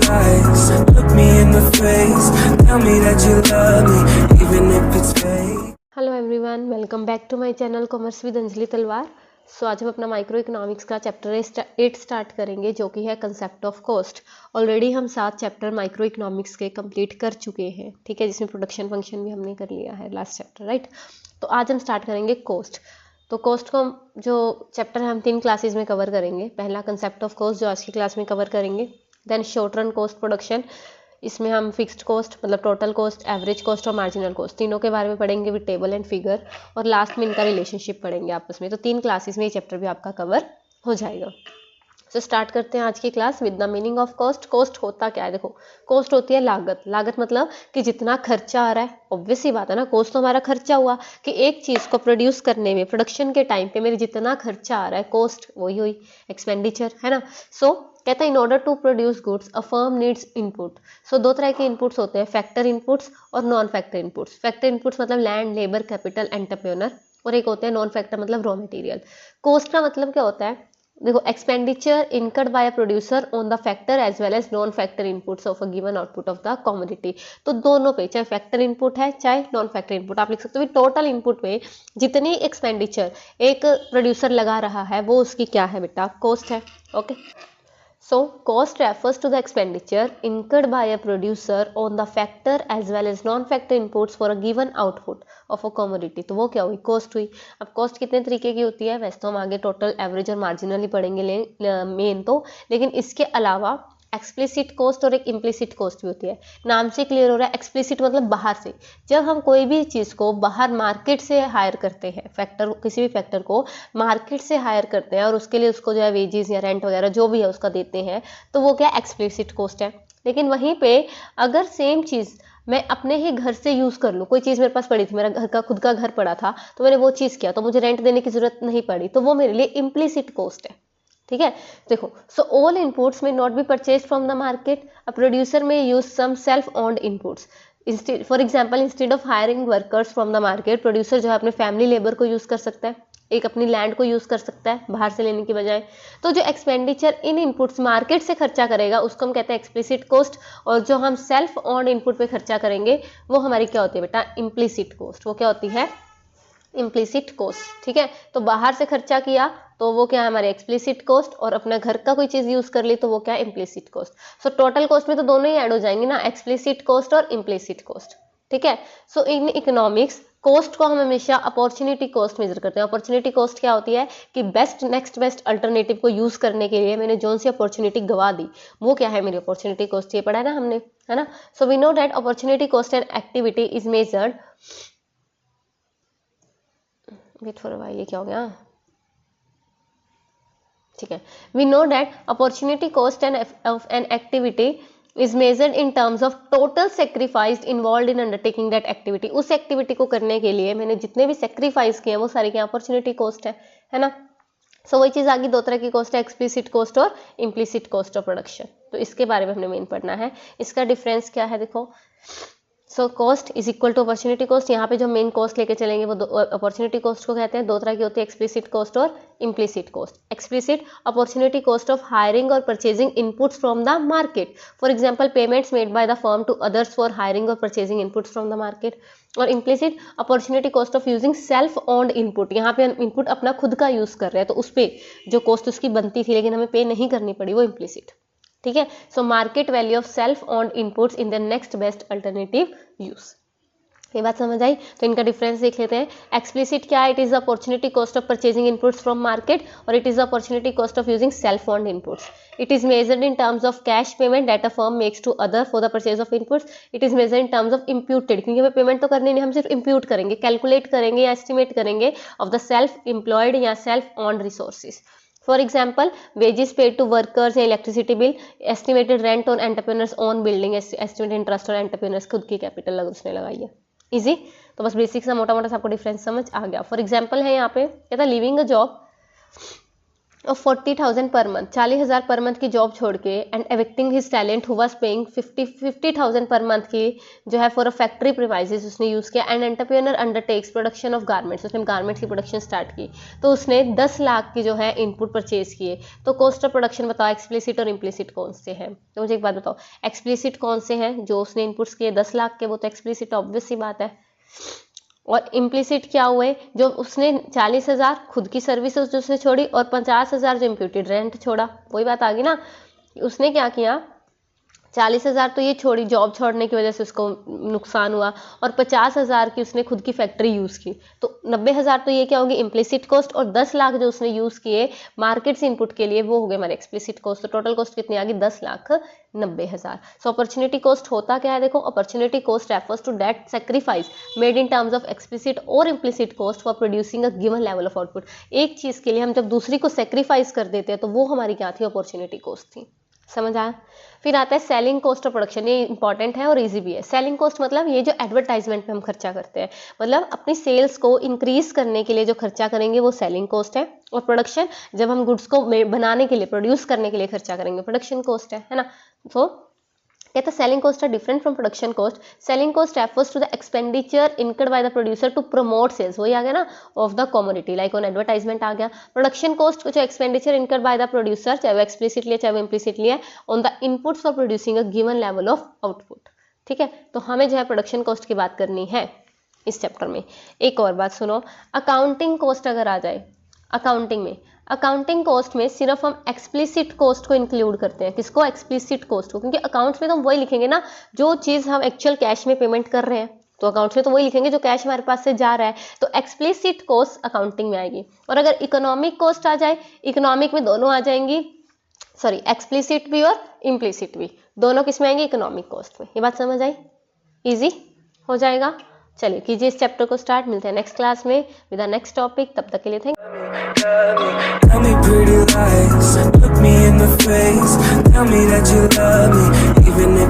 lies. Look me in the face, tell me that you love me, even if it's fake. Hello everyone, welcome back to my channel commerce with Anjali Talwar. So आज हम अपना micro economics का chapter 8 start करेंगे, जो कि है concept of cost. Already हम 7 chapter micro economics के कंप्लीट कर चुके हैं, ठीक है, जिसमें प्रोडक्शन फंक्शन भी हमने कर लिया है लास्ट चैप्टर, राइट। तो आज हम स्टार्ट करेंगे कॉस्ट। तो कॉस्ट को जो चैप्टर है हम 3 क्लासेज में कवर करेंगे। पहला कंसेप्ट ऑफ कॉस्ट जो आज की क्लास में कवर करेंगे, then short run cost production, इसमें हम फिक्स्ड कॉस्ट मतलब टोटल कॉस्ट, एवरेज कॉस्ट और मार्जिनल कॉस्ट तीनों के बारे में पढ़ेंगे विद टेबल एंड फिगर, और लास्ट में इनका रिलेशनशिप पढ़ेंगे आपस में। तो 3 क्लासेस में ये चैप्टर भी आपका कवर हो जाएगा। सो स्टार्ट करते हैं आज की class with the meaning of cost. Cost होता क्या है? देखो, कॉस्ट होती है लागत। लागत मतलब कि जितना खर्चा आ रहा है, ऑब्वियस सी बात है ना, कॉस्ट तो हमारा खर्चा हुआ कि एक चीज़ को प्रोड्यूस करने में, प्रोडक्शन के टाइम पे मेरे जितना खर्चा आ रहा है, कॉस्ट वही हुई एक्सपेंडिचर, है ना। सो कहता है in order to produce goods a firm needs input. So 2 तरह के इनपुट्स होते हैं, फैक्टर इनपुट्स और non factor inputs. Factor inputs मतलब लैंड, लेबर, कैपिटल, एंटरप्रेन्योर, और एक होते हैं नॉन फैक्टर मतलब रॉ मटेरियल। कॉस्ट का मतलब क्या होता है? देखो, expenditure incurred by a producer on the factor as well as non factor inputs of a given output of the commodity. तो दोनों पे, चाहे फैक्टर इनपुट है चाहे नॉन फैक्टर इनपुट, आप लिख सकते हो टोटल इनपुट में जितनी एक्सपेंडिचर एक प्रोड्यूसर लगा रहा है वो उसकी क्या है बेटा? कॉस्ट है। Okay, so cost refers to the expenditure incurred by a producer on the factor as well as non-factor inputs for a given output of a commodity। तो वो क्या हुई? कॉस्ट हुई। अब कॉस्ट कितने तरीके की होती है? वैसे तो हम आगे टोटल, एवरेज और मार्जिनल ही पढ़ेंगे मेन तो, लेकिन इसके अलावा एक्सप्लिसिट कॉस्ट और एक इम्प्लिसिट कॉस्ट भी होती है। नाम से क्लियर हो रहा है, एक्सप्लिसिट मतलब बाहर से। जब हम कोई भी चीज़ को बाहर मार्केट से हायर करते हैं, फैक्टर, किसी भी फैक्टर को मार्केट से हायर करते हैं और उसके लिए उसको जो है वेजेस या रेंट वगैरह जो भी है उसका देते हैं, तो वो क्या एक्सप्लिसिट कॉस्ट है। लेकिन वहीं पे अगर सेम चीज़ मैं अपने ही घर से यूज़ कर लूँ, कोई चीज़ मेरे पास पड़ी थी, मेरा घर का खुद का घर पड़ा था, तो मैंने वो चीज़ किया, तो मुझे रेंट देने की जरूरत नहीं पड़ी, तो वो मेरे लिए इम्प्लिसिट कॉस्ट है। ठीक है, देखो, so all inputs may not be purchase from the market. A producer may use some self owned inputs. For example, instead of hiring workers from the market, producer जो है अपने फैमिली लेबर को use कर सकता है, एक अपनी land को यूज कर सकता है बाहर से लेने की बजाय। तो जो एक्सपेंडिचर इन इनपुट्स मार्केट से खर्चा करेगा उसको हम कहते हैं एक्सप्लिसिट कॉस्ट, और जो हम सेल्फ ओन्ड इनपुट पे खर्चा करेंगे वो हमारी क्या होती है बेटा? Implicit cost. वो क्या होती है? Implicit cost. ठीक है, तो बाहर से खर्चा किया तो वो क्या है? हमारे एक्सप्लिसिट कॉस्ट, और अपना घर का कोई चीज यूज कर ली तो वो क्या है? Implicit cost. So total cost में तो दोनों ही ऐड हो जाएंगे ना, एक्सप्लिसिट कॉस्ट और इम्प्लिसिट कॉस्ट। ठीक है, सो इन इकोनॉमिक्स कॉस्ट को हम हमेशा अपॉर्चुनिटी कॉस्ट मेजर करते हैं। अपॉर्चुनिटी कॉस्ट क्या होती है कि बेस्ट, नेक्स्ट बेस्ट अल्टरनेटिव को यूज करने के लिए मैंने जो सी अपॉर्चुनिटी गवा दी वो क्या है? मेरी अपॉर्चुनिटी कॉस्ट। ये पढ़ा है ना हमने, है ना। So we know that opportunity cost and activity is measured, wait for ये क्या हो गया? ठीक है, we know that opportunity cost and of an activity is measured in terms of total sacrifice involve in undertaking that activity. उस activity को करने के लिए मैंने जितने भी सेक्रीफाइस किए हैं वो सारे क्या? अपॉर्चुनिटी कॉस्ट है ना। सो वही चीज आगे 2 तरह की कॉस्ट है, एक्सप्लिसिट कॉस्ट और इम्प्लिसिट कॉस्ट ऑफ प्रोडक्शन। तो इसके बारे में हमने मेन पढ़ना है। इसका डिफरेंस क्या है? देखो, so cost is equal to opportunity cost. यहाँ पे जो मेन कॉस्ट लेके चलेंगे वो अपॉर्चुनिटी कॉस्ट को कहते हैं। 2 तरह की होती है, एक्सप्लिसिट कॉस्ट और implicit cost. Explicit, opportunity cost of hiring और purchasing inputs from the market, for example payments made by the firm to others for hiring और purchasing inputs from the market. और implicit, opportunity cost of using self owned input. यहाँ पे input अपना खुद का use कर रहे हैं तो उस पर जो कॉस्ट उसकी बनती थी लेकिन हमें पे नहीं करनी पड़ी, वो इम्प्लिसिट। ठीक है, so market value of self owned inputs in the next best alternative use. ये बात समझ आई? तो इनका डिफरेंस देख लेते हैं। एक्सप्लिसिट क्या है? It is opportunity cost of purchasing inputs from market, और it is opportunity cost of using self owned inputs. It is measured in terms of cash payment that a firm makes to other for the purchase of inputs. It is measured in terms of imputed, क्योंकि हमें payment तो करनी नहीं, हम सिर्फ impute करेंगे, calculate करेंगे या एस्टिमेट करेंगे ऑफ द सेल्फ एम्प्लॉयड या self owned resources. For example, wages paid to workers या electricity bill, estimated rent on entrepreneurs own building, estimated interest on entrepreneurs खुद की कैपिटल अगर उसने लगाई है। इजी, तो बस बेसिक सा मोटा मोटा आपको डिफरेंस समझ आ गया। फॉर एग्जाम्पल है यहाँ पे कहता living a job of 40,000 per month, 40,000 पर मंथ की जॉब छोड़ के and evicting his talent who was paying 50,000 per month की जो है फॉर अ फैक्ट्री प्रीमाइजेस उसने यूज़ किया and entrepreneur undertakes production of garments, उसने गारमेंट्स की प्रोडक्शन स्टार्ट की तो उसने 10 लाख की जो है इनपुट परचेज किए। तो कॉस्ट ऑफ प्रोडक्शन बताओ एक्सप्लिसिट और इम्प्लिसिट कौन से हैं। तो मुझे एक बात बताओ, एक्सप्लिसिट कौन से हैं, जो उसने इनपुट्स किए 10 लाख के, वो तो एक्सप्लिसिट ऑब्वियस सी बात है। और इम्प्लिसिट क्या हुए, जो उसने 40,000 खुद की सर्विसेज जो उसने छोड़ी और 50,000 जो इम्प्यूटेड रेंट छोड़ा, वही बात आ गई ना। उसने क्या किया, 40,000 तो ये छोड़ी, जॉब छोड़ने की वजह से उसको नुकसान हुआ और 50,000 की उसने खुद की फैक्ट्री यूज़ की, तो 90,000 तो ये क्या होगी इम्प्लिसिट कॉस्ट और 10 लाख जो उसने यूज़ किए मार्केट से इनपुट के लिए वो हो गए हमारे एक्सप्लिसिट कॉस्ट। तो टोटल कॉस्ट कितनी आ गई 10,90,000। सो अपॉर्चुनिटी कॉस्ट होता क्या है, देखो opportunity cost refers to that sacrifice made in terms of explicit और implicit cost for producing a given level of output. एक चीज़ के लिए हम जब दूसरी को सेक्रीफाइस कर देते हैं तो वो हमारी क्या थी, अपॉर्चुनिटी कॉस्ट थी। समझ आया। फिर आता है सेलिंग कॉस्ट ऑफ प्रोडक्शन, ये इंपॉर्टेंट है और इजी भी है। सेलिंग कॉस्ट मतलब ये जो एडवर्टाइजमेंट पे हम खर्चा करते हैं, मतलब अपनी सेल्स को इंक्रीज करने के लिए जो खर्चा करेंगे वो सेलिंग कॉस्ट है। और प्रोडक्शन जब हम गुड्स को बनाने के लिए, प्रोड्यूस करने के लिए खर्चा करेंगे, प्रोडक्शन कॉस्ट है ना। तो कहते हैं selling cost are different from production cost. Selling cost refers to the expenditure incurred by the producer to promote sales, वही आ गया ना, of the commodity like on advertisement आ गया। प्रोडक्शन कॉस्ट जो expenditure incurred by the producer, चाहे वो explicitly है चाहे वो इम्प्लिसिटली है, on the inputs for producing a given level of output. ठीक है, तो हमें जो है प्रोडक्शन कॉस्ट की बात करनी है इस चैप्टर में। एक और बात सुनो, अकाउंटिंग कॉस्ट अगर आ जाए अकाउंटिंग में, अकाउंटिंग कॉस्ट में सिर्फ हम एक्सप्लिसिट कॉस्ट को इंक्लूड करते हैं। किसको, एक्सप्लिसिट कॉस्ट को, क्योंकि अकाउंट्स में तो हम वही लिखेंगे ना जो चीज़ हम एक्चुअल कैश में पेमेंट कर रहे हैं, तो अकाउंट्स में तो वही लिखेंगे जो कैश हमारे पास से जा रहा है। तो एक्सप्लिसिट कॉस्ट अकाउंटिंग में आएगी। और अगर इकोनॉमिक कॉस्ट आ जाए, इकोनॉमिक में दोनों आ जाएंगी, सॉरी एक्सप्लिसिट भी और इम्प्लिसिट भी, दोनों किस में आएंगे, इकोनॉमिक कॉस्ट में। ये बात समझ आई, इजी हो जाएगा। चलिए कीजिए इस चैप्टर को स्टार्ट, मिलते हैं नेक्स्ट क्लास में विद द नेक्स्ट टॉपिक। तब तक के लिए thank you. Tell me pretty lies, look me in the face, tell me that you love me, even if